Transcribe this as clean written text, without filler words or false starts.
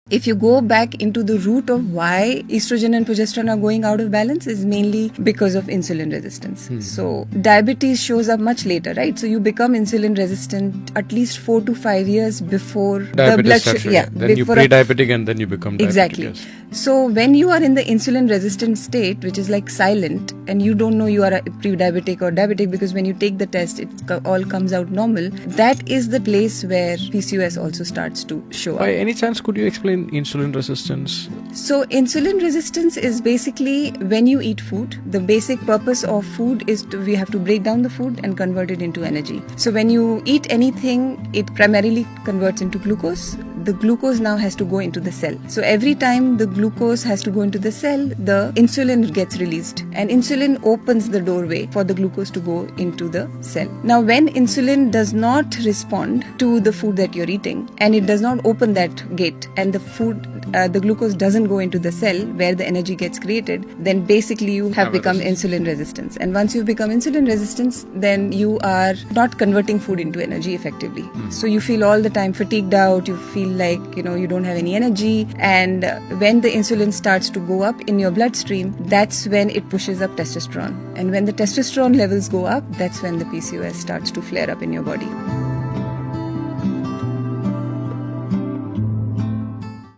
If you go back into the root of why estrogen and progesterone are going out of balance is mainly because of insulin resistance. So diabetes shows up much later, right? So you become insulin resistant at least 4 to 5 years before the blood sugar. Yeah, then you pre-diabetic and then you become diabetic. Exactly. Yes. So when you are in the insulin resistant state, which is like silent, and you don't know you are a pre-diabetic or diabetic because when you take the test, it all comes out normal. That is the place where PCOS also starts to show up. By any chance, could you explain insulin resistance? So insulin resistance is basically when you eat food, the basic purpose of food is we have to break down the food and convert it into energy. So when you eat anything, it primarily converts into glucose. The glucose now has to go into the cell. So every time the glucose has to go into the cell, the insulin gets released, and insulin opens the doorway for the glucose to go into the cell. Now when insulin does not respond to the food that you're eating, and it does not open that gate, and the glucose doesn't go into the cell where the energy gets created, then basically you have become insulin resistant. And once you've become insulin resistant, then you are not converting food into energy effectively. So you feel all the time fatigued out, you feel like you don't have any energy, and when the insulin starts to go up in your bloodstream, that's when it pushes up testosterone, and when the testosterone levels go up, that's when the PCOS starts to flare up in your body.